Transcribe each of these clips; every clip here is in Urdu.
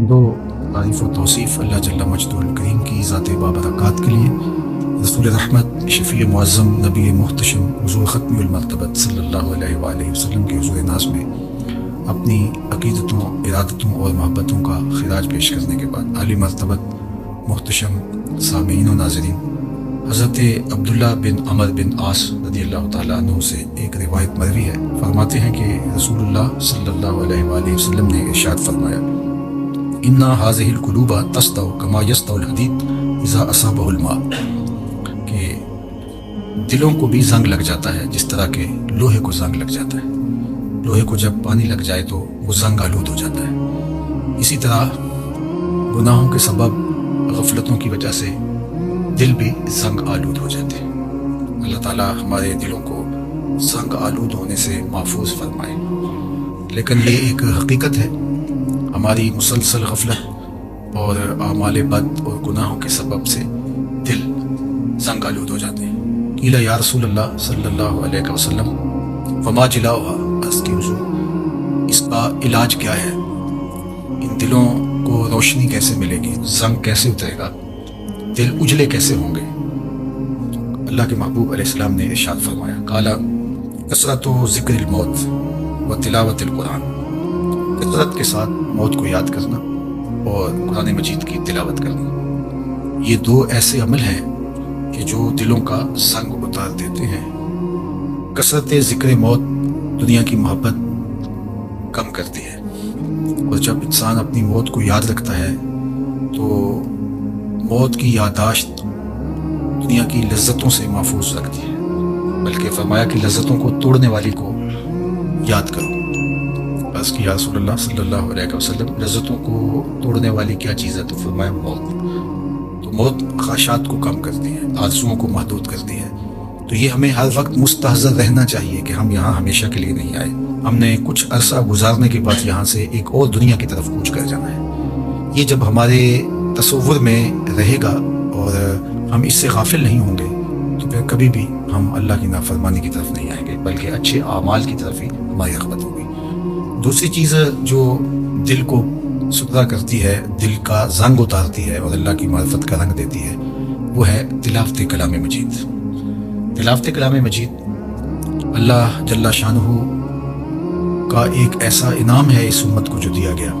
حمد و تعریف و توصیف اللہ جل مجدہ الکریم کی ذات بابرکات کے لیے، رسول رحمت شفیع معظم نبی محتشم حضور ختمی المرتبت صلی اللہ علیہ وآلہ وسلم کے حضور ناز میں اپنی عقیدتوں، ارادتوں اور محبتوں کا خراج پیش کرنے کے بعد عالی مرتبت محتشم سامعین و ناظرین، حضرت عبداللہ بن عمر بن عاص رضی اللہ تعالیٰ عنہ سے ایک روایت مروی ہے۔ فرماتے ہیں کہ رسول اللہ صلی اللہ علیہ وآلہ وسلم نے ارشاد فرمایا، اِنَّ هَذِهِ الْقُلُوبَ تَسْطَوْ كَمَا يَسْطَوْ الْحَدِيدُ إِذَا أَصَابَهُ الْمَاءُ، کہ دلوں کو بھی زنگ لگ جاتا ہے جس طرح کہ لوہے کو زنگ لگ جاتا ہے۔ لوہے کو جب پانی لگ جائے تو وہ زنگ آلود ہو جاتا ہے۔ اسی طرح گناہوں کے سبب، غفلتوں کی وجہ سے دل بھی زنگ آلود ہو جاتے ہیں۔ اللہ تعالیٰ ہمارے دلوں کو زنگ آلود ہونے سے محفوظ فرمائے۔ لیکن یہ ایک حقیقت ہے، ہماری مسلسل غفلت اور اعمال بد اور گناہوں کے سبب سے دل زنگ آلود ہو جاتے ہیں۔ قیل یا رسول اللہ صلی اللہ علیہ وسلم وما جلاؤها، اس کی حضور اس کا علاج کیا ہے؟ ان دلوں کو روشنی کیسے ملے گی؟ زنگ کیسے اترے گا؟ دل اجلے کیسے ہوں گے؟ اللہ کے محبوب علیہ السلام نے ارشاد فرمایا، قال کثرت ذکر الموت و تلاوت القرآن، کثرت کے ساتھ موت کو یاد کرنا اور قرآن مجید کی تلاوت کرنا، یہ دو ایسے عمل ہیں کہ جو دلوں کا زنگ اتار دیتے ہیں۔ کثرت ذکر موت دنیا کی محبت کم کرتی ہے، اور جب انسان اپنی موت کو یاد رکھتا ہے تو موت کی یادداشت دنیا کی لذتوں سے محفوظ رکھتی ہے، بلکہ فرمایا کہ لذتوں کو توڑنے والی کو یاد کرو۔ بس کہ یا رسول اللہ صلی اللہ علیہ وسلم، لذتوں کو توڑنے والی کیا چیز ہے؟ تو فرمایا موت۔ تو موت خواہشات کو کم کرتی ہے، آرزوؤں کو محدود کرتی ہے۔ تو یہ ہمیں ہر وقت مستحضر رہنا چاہیے کہ ہم یہاں ہمیشہ کے لیے نہیں آئے، ہم نے کچھ عرصہ گزارنے کے بعد یہاں سے ایک اور دنیا کی طرف کوچ کر جانا ہے۔ یہ جب ہمارے تصور میں رہے گا اور ہم اس سے غافل نہیں ہوں گے تو پھر کبھی بھی ہم اللہ کی نافرمانی کی طرف نہیں آئیں گے، بلکہ اچھے اعمال کی طرف ہی ہماری رغبت ہوگی۔ دوسری چیز جو دل کو ستھرا کرتی ہے، دل کا زنگ اتارتی ہے اور اللہ کی معرفت کا رنگ دیتی ہے، وہ ہے تلاوت کلام مجید۔ تلاوت کلام مجید اللہ جل شانہ کا ایک ایسا انعام ہے اس امت کو جو دیا گیا،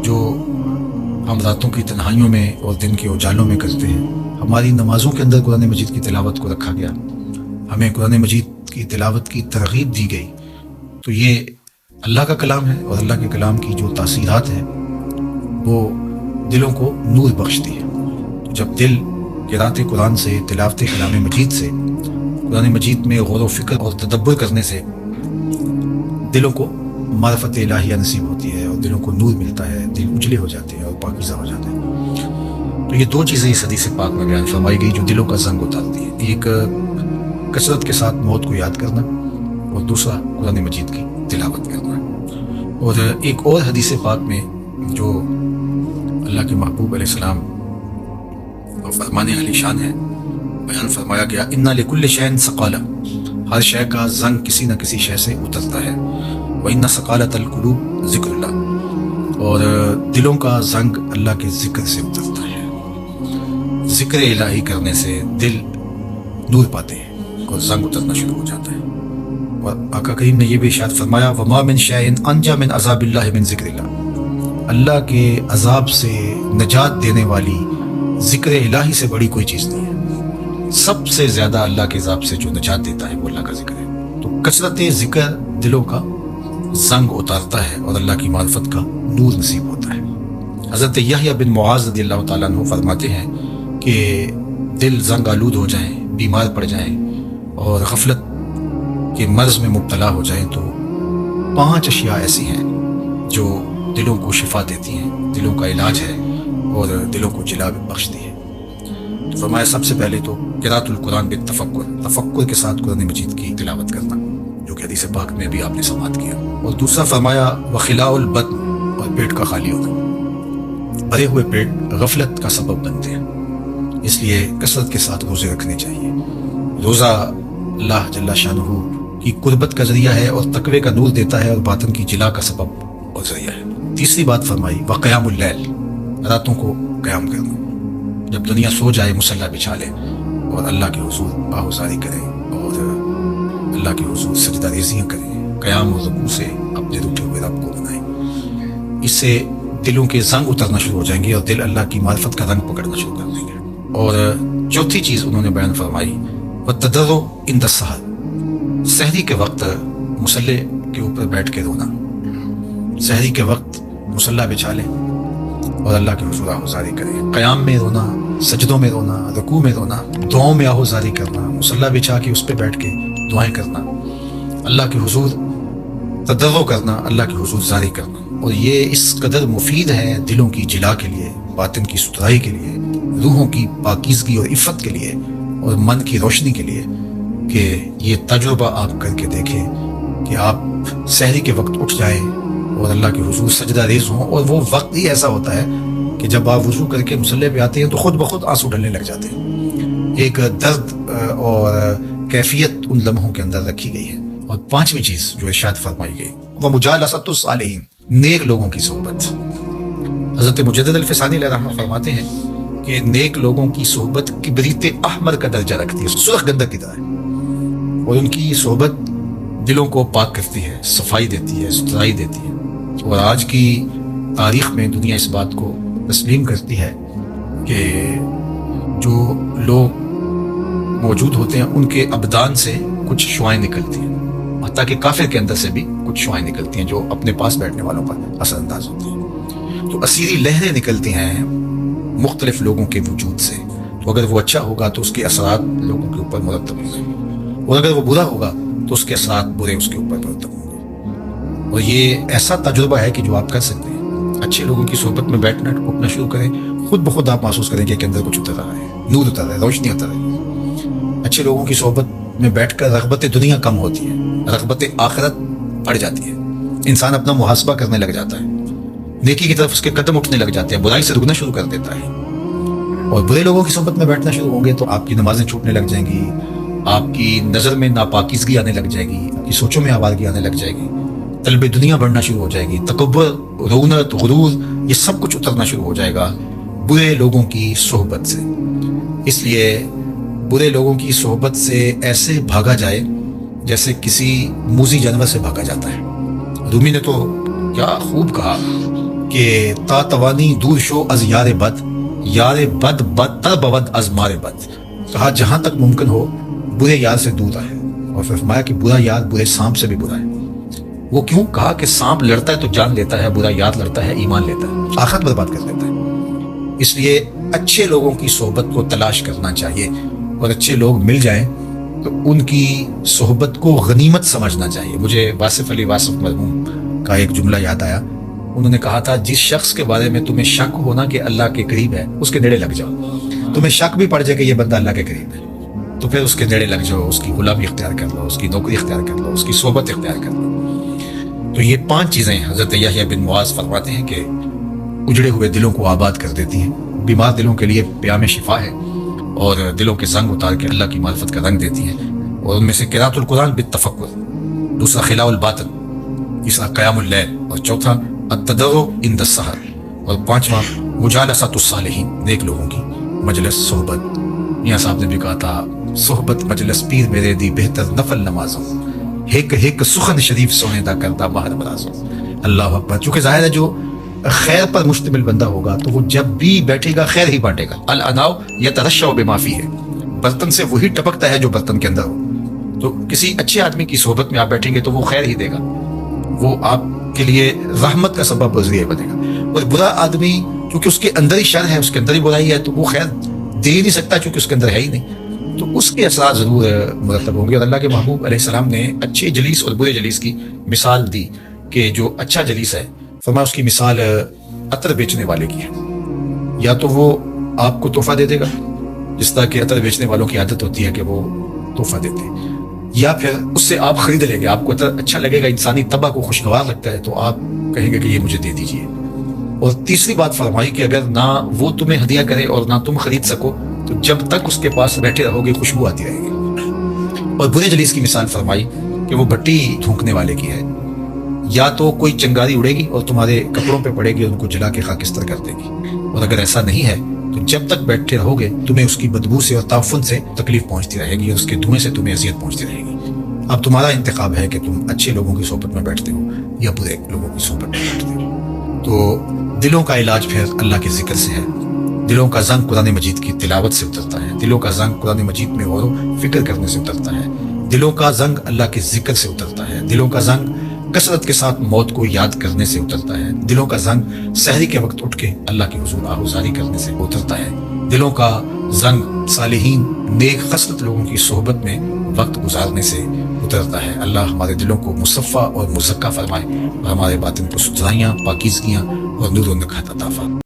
جو ہم راتوں کی تنہائیوں میں اور دن کے اجالوں میں کرتے ہیں۔ ہماری نمازوں کے اندر قرآن مجید کی تلاوت کو رکھا گیا، ہمیں قرآن مجید کی تلاوت کی ترغیب دی گئی۔ تو یہ اللہ کا کلام ہے، اور اللہ کے کلام کی جو تاثیرات ہیں وہ دلوں کو نور بخشتی ہے۔ تو جب دل قرأت قرآن سے، تلاوت کلام مجید سے، قرآن مجید میں غور و فکر اور تدبر کرنے سے دلوں کو معرفت الہیہ نصیب ہوتی ہے اور دلوں کو نور ملتا ہے، دل اجلے ہو جاتے ہیں اور پاکیزہ ہو جاتے ہیں۔ تو یہ دو چیزیں اس حدیث پاک میں بیان فرمائی گئی جو دلوں کا زنگ اتارتی ہیں، ایک کثرت کے ساتھ موت کو یاد کرنا اور دوسرا قرآن مجید کی تلاوت کرنا۔ اور ایک اور حدیث پاک میں جو اللہ کے محبوب علیہ السلام اور فرمانے علی شان ہے، بیان فرمایا گیا، اِنَّ لِكُلِّ شَيْءٍ ثَقَالَةً، ہر شے کا زنگ کسی نہ کسی شے سے اترتا ہے۔ وَإِنَّ ثَقَالَةَ الْقُلُوبِ ذِكْرُ اللَّهِ، اور دلوں کا زنگ اللہ کے ذکر سے اترتا ہے۔ ذکر الہی کرنے سے دل نور پاتے ہیں اور زنگ اترنا شروع ہو جاتا ہے۔ اور آقا کریم نے یہ بھی ارشاد فرمایا، وَمَا مِن شَيْءٍ أَنْجَىٰ مِنْ عَذَابِ اللَّهِ مِنْ ذِكْرِ اللَّهِ، اللہ کے عذاب سے نجات دینے والی ذکر الہی سے بڑی کوئی چیز نہیں ہے۔ سب سے زیادہ اللہ کے عذاب سے جو نجات دیتا ہے وہ اللہ کا ذکر ہے۔ تو کثرت ذکر دلوں کا زنگ اتارتا ہے اور اللہ کی معرفت کا نور نصیب ہوتا ہے۔ حضرت یحییٰ بن معاذ رضی اللہ تعالیٰ عنہ فرماتے ہیں کہ دل زنگ آلود ہو جائیں، بیمار پڑ جائیں اور غفلت کے مرض میں مبتلا ہو جائیں تو 5 اشیاء ایسی ہیں جو دلوں کو شفا دیتی ہیں، دلوں کا علاج ہے اور دلوں کو جلا بخشتی ہے۔ تو فرمایا سب سے پہلے تو قراءۃ القرآن بالتفکر، تفکر کے ساتھ قرآن مجید کی تلاوت کرنا، جو کہ حدیث پاک میں بھی آپ نے سماعت کیا۔ اور دوسرا فرمایا وخلاء البطن، اور پیٹ کا خالی ہونا۔ بھرے ہوئے پیٹ غفلت کا سبب بنتے ہیں، اس لیے کثرت کے ساتھ روزے رکھنے چاہیے۔ روزہ اللہ جل شانہ کی قربت کا ذریعہ ہے اور تقوی کا نور دیتا ہے اور باطن کی جلا کا سبب اور ذریعہ ہے۔ تیسری بات فرمائی وقیام اللیل، راتوں کو قیام کرنا، جب دنیا سو جائے مصلی بچھا لے اور اللہ کے حضور آہوزاری کرے اور اللہ کے حضور سجدہ ریزیاں کریں، قیام و رکوع سے اپنے روٹے ہوئے رب کو بنائیں۔ اس سے دلوں کے زنگ اترنا شروع ہو جائیں گے اور دل اللہ کی معرفت کا رنگ پکڑنا شروع کر دیں گے۔ اور چوتھی چیز انہوں نے بیان فرمائی وَالتَّضَرُّعُ عِنْدَ السَّحَرِ، سحری کے وقت مصلی کے اوپر بیٹھ کے رونا، سحری کے وقت مصلی بچھا لیں اور اللہ کے حضور آہوزاری کریں، قیام میں رونا، سجدوں میں رونا، رکوع میں رونا، دعاؤں میں آہوزاری کرنا، مصلی بچھا کے اس پہ بیٹھ کے دعائیں کرنا، اللہ کے حضور تضرع کرنا، اللہ کے حضور زاری کرنا۔ اور یہ اس قدر مفید ہے دلوں کی جلا کے لیے، باطن کی ستھرائی کے لیے، روحوں کی پاکیزگی اور عفت کے لیے اور من کی روشنی کے لیے کہ یہ تجربہ آپ کر کے دیکھیں کہ آپ سحری کے وقت اٹھ جائیں اور اللہ کے حضور سجدہ ریز ہوں، اور وہ وقت ہی ایسا ہوتا ہے کہ جب آپ وضو کر کے مصلی پہ آتے ہیں تو خود بخود آنسو ڈلنے لگ جاتے ہیں۔ ایک درد اور کیفیت ان لمحوں کے اندر رکھی گئی ہے۔ اور پانچویں چیز جو ارشاد فرمائی گئی وہ مجالسۃ الصالحین، نیک لوگوں کی صحبت۔ حضرت مجدد الفسانی علیہ رحمہ فرماتے ہیں کہ نیک لوگوں کی صحبت کبریت احمر کا درجہ رکھتی ہے، سرخ گندک کی طرح، اور ان کی صحبت دلوں کو پاک کرتی ہے، صفائی دیتی ہے، ستھرائی دیتی ہے۔ اور آج کی تاریخ میں دنیا اس بات کو تسلیم کرتی ہے کہ جو لوگ موجود ہوتے ہیں ان کے ابدان سے کچھ شعائیں نکلتی ہیں، حتیٰ کہ کافر کے اندر سے بھی کچھ شعائیں نکلتی ہیں جو اپنے پاس بیٹھنے والوں پر اثر انداز ہوتی ہیں۔ تو اسیری لہریں نکلتی ہیں مختلف لوگوں کے وجود سے، تو اگر وہ اچھا ہوگا تو اس کے اثرات لوگوں کے اوپر مرتب ہوں گے، اور اگر وہ برا ہوگا تو اس کے اثرات برے اس کے اوپر مرتب ہوں گے۔ اور یہ ایسا تجربہ ہے کہ جو آپ کر سکتے ہیں۔ اچھے لوگوں کی صحبت میں بیٹھنا اٹھنا شروع کریں، خود بخود آپ محسوس کریں کہ اندر کچھ اتر رہا ہے، نور اتر رہا ہے، روشنی اتر رہی ہے۔ اچھے لوگوں کی صحبت میں بیٹھ کر رغبت دنیا کم ہوتی ہے، رغبت آخرت بڑھ جاتی ہے، انسان اپنا محاسبہ کرنے لگ جاتا ہے، نیکی کی طرف اس کے قدم اٹھنے لگ جاتے ہیں، برائی سے رکنا شروع کر دیتا ہے۔ اور برے لوگوں کی صحبت میں بیٹھنا شروع ہوں گے تو آپ کی نمازیں چھوٹنے لگ جائیں گی، آپ کی نظر میں ناپاکیزگی آنے لگ جائے گی، آپ کی سوچوں میں آوارگی آنے لگ جائے گی، طلب دنیا بڑھنا شروع ہو جائے گی، تکبر، رونت، غرور، یہ سب کچھ اترنا شروع ہو جائے گا برے لوگوں کی صحبت سے۔ اس لیے برے لوگوں کی صحبت سے ایسے بھاگا جائے جیسے کسی موذی جانور سے بھاگا جاتا ہے۔ رومی نے تو کیا خوب کہا کہ تا توانی دور شو از یار بد، یار بد بدتر بود از مار بد، کہا جہاں تک ممکن ہو برے یار سے دور رہے، اور پھر فرمایا کہ برا یار برے سانپ سے بھی برا ہے۔ وہ کیوں؟ کہا کہ سانپ لڑتا ہے تو جان لیتا ہے، برا یار لڑتا ہے ایمان لیتا ہے، آخرت برباد کر دیتا ہے۔ اس لیے اچھے لوگوں کی صحبت کو تلاش کرنا چاہیے، اور اچھے لوگ مل جائیں تو ان کی صحبت کو غنیمت سمجھنا چاہیے۔ مجھے واصف علی واصف مرحوم کا ایک جملہ یاد آیا، انہوں نے کہا تھا جس شخص کے بارے میں تمہیں شک ہونا کہ اللہ کے قریب ہے اس کے نیڑے لگ جاؤ، تمہیں شک بھی پڑ جائے کہ یہ بندہ اللہ کے قریب ہے تو پھر اس کے نیڑے لگ جاؤ، اس کی غلامی اختیار کر لو، اس کی نوکری اختیار کر لو، اس کی صحبت اختیار کر لو۔ تو یہ 5 چیزیں حضرت یحییٰ بن معاذ فرماتے ہیں کہ اجڑے ہوئے دلوں کو آباد کر دیتی ہیں، بیمار دلوں کے لیے پیام شفا ہے، اور دلوں کے زنگ اتار کے اللہ کی معرفت کا رنگ دیتی ہیں۔ اور ان میں سے قراءۃ القرآن بالتفکر، دوسرا خلاء الباطن، تیسرا قیام اللیل، اور چوتھا التضرع عند السحر، اور 5واں مجالسۃ الصالحین، نیک لوگوں کی مجلس صحبت۔ میاں صاحب نے بھی کہا تھا صحبت مجلس پیر میرے دی بہتر نفل نمازوں، ہک ہک سخن شریف سونے دا کردہ ماہر برازوں۔ اللہ اکبر۔ چونکہ ظاہر ہے جو خیر پر مشتمل بندہ ہوگا تو وہ جب بھی بیٹھے گا خیر ہی بانٹے گا۔ الاناء یترشح بما فیہ، برتن سے وہی ٹپکتا ہے جو برتن کے اندر ہو۔ تو کسی اچھے آدمی کی صحبت میں آپ بیٹھیں گے تو وہ خیر ہی دے گا، وہ آپ کے لیے رحمت کا سبب و ذریعہ بنے گا۔ اور برا آدمی چونکہ اس کے اندر ہی شر ہے، اس کے اندر ہی برائی ہے، تو وہ خیر دے ہی نہیں سکتا چونکہ اس کے اندر ہے ہی نہیں، تو اس کے اثرات ضرور مرتب ہوں گے۔ اور اللہ کے محبوب علیہ السلام نے اچھے جلیس اور برے جلیس کی مثال دی کہ جو اچھا جلیس ہے فرمایا اس کی مثال عطر بیچنے والے کی ہے، یا تو وہ آپ کو تحفہ دے دے گا، جس طرح کہ عطر بیچنے والوں کی عادت ہوتی ہے کہ وہ تحفہ دیتے ہیں، یا پھر اس سے آپ خرید لیں گے، آپ کو عطر اچھا لگے گا، انسانی طبع کو خوشگوار لگتا ہے تو آپ کہیں گے کہ یہ مجھے دے دیجیے۔ اور تیسری بات فرمائی کہ اگر نہ وہ تمہیں ہدیہ کرے اور نہ تم خرید سکو تو جب تک اس کے پاس بیٹھے رہو گے خوشبو آتی رہے گی۔ اور برے جلیس کی مثال فرمائی کہ وہ بھٹی دھونکنے والے کی ہے، یا تو کوئی چنگاری اڑے گی اور تمہارے کپڑوں پہ پڑے گی اور ان کو جلا کے خاکستر کر دے گی، اور اگر ایسا نہیں ہے تو جب تک بیٹھے رہو گے تمہیں اس کی بدبو سے اور تعفن سے تکلیف پہنچتی رہے گی اور اس کے دھوئیں سے تمہیں اذیت پہنچتی رہے گی۔ اب تمہارا انتخاب ہے کہ تم اچھے لوگوں کی صحبت میں بیٹھتے ہو یا برے لوگوں کی صحبت میں بیٹھتے ہو۔ تو دلوں کا علاج پھر اللہ کے ذکر سے ہے۔ دلوں کا زنگ قرآن مجید کی تلاوت سے اترتا ہے، دلوں کا زنگ قرآن مجید میں غور و فکر کرنے سے اترتا ہے، دلوں کا زنگ اللہ کے ذکر سے اترتا ہے، دلوں کا زنگ کثرت کے ساتھ موت کو یاد کرنے سے اترتا ہے، دلوں کا زنگ سحری کے وقت اٹھ کے اللہ کی حضور آہوزاری کرنے سے اترتا ہے، دلوں کا زنگ صالحین نیک خصلت لوگوں کی صحبت میں وقت گزارنے سے اترتا ہے۔ اللہ ہمارے دلوں کو مصفا اور مزکا فرمائے اور ہمارے باطن کو ستھرائیاں، پاکیزگیاں اور نور و نکہت عطا فرمائے۔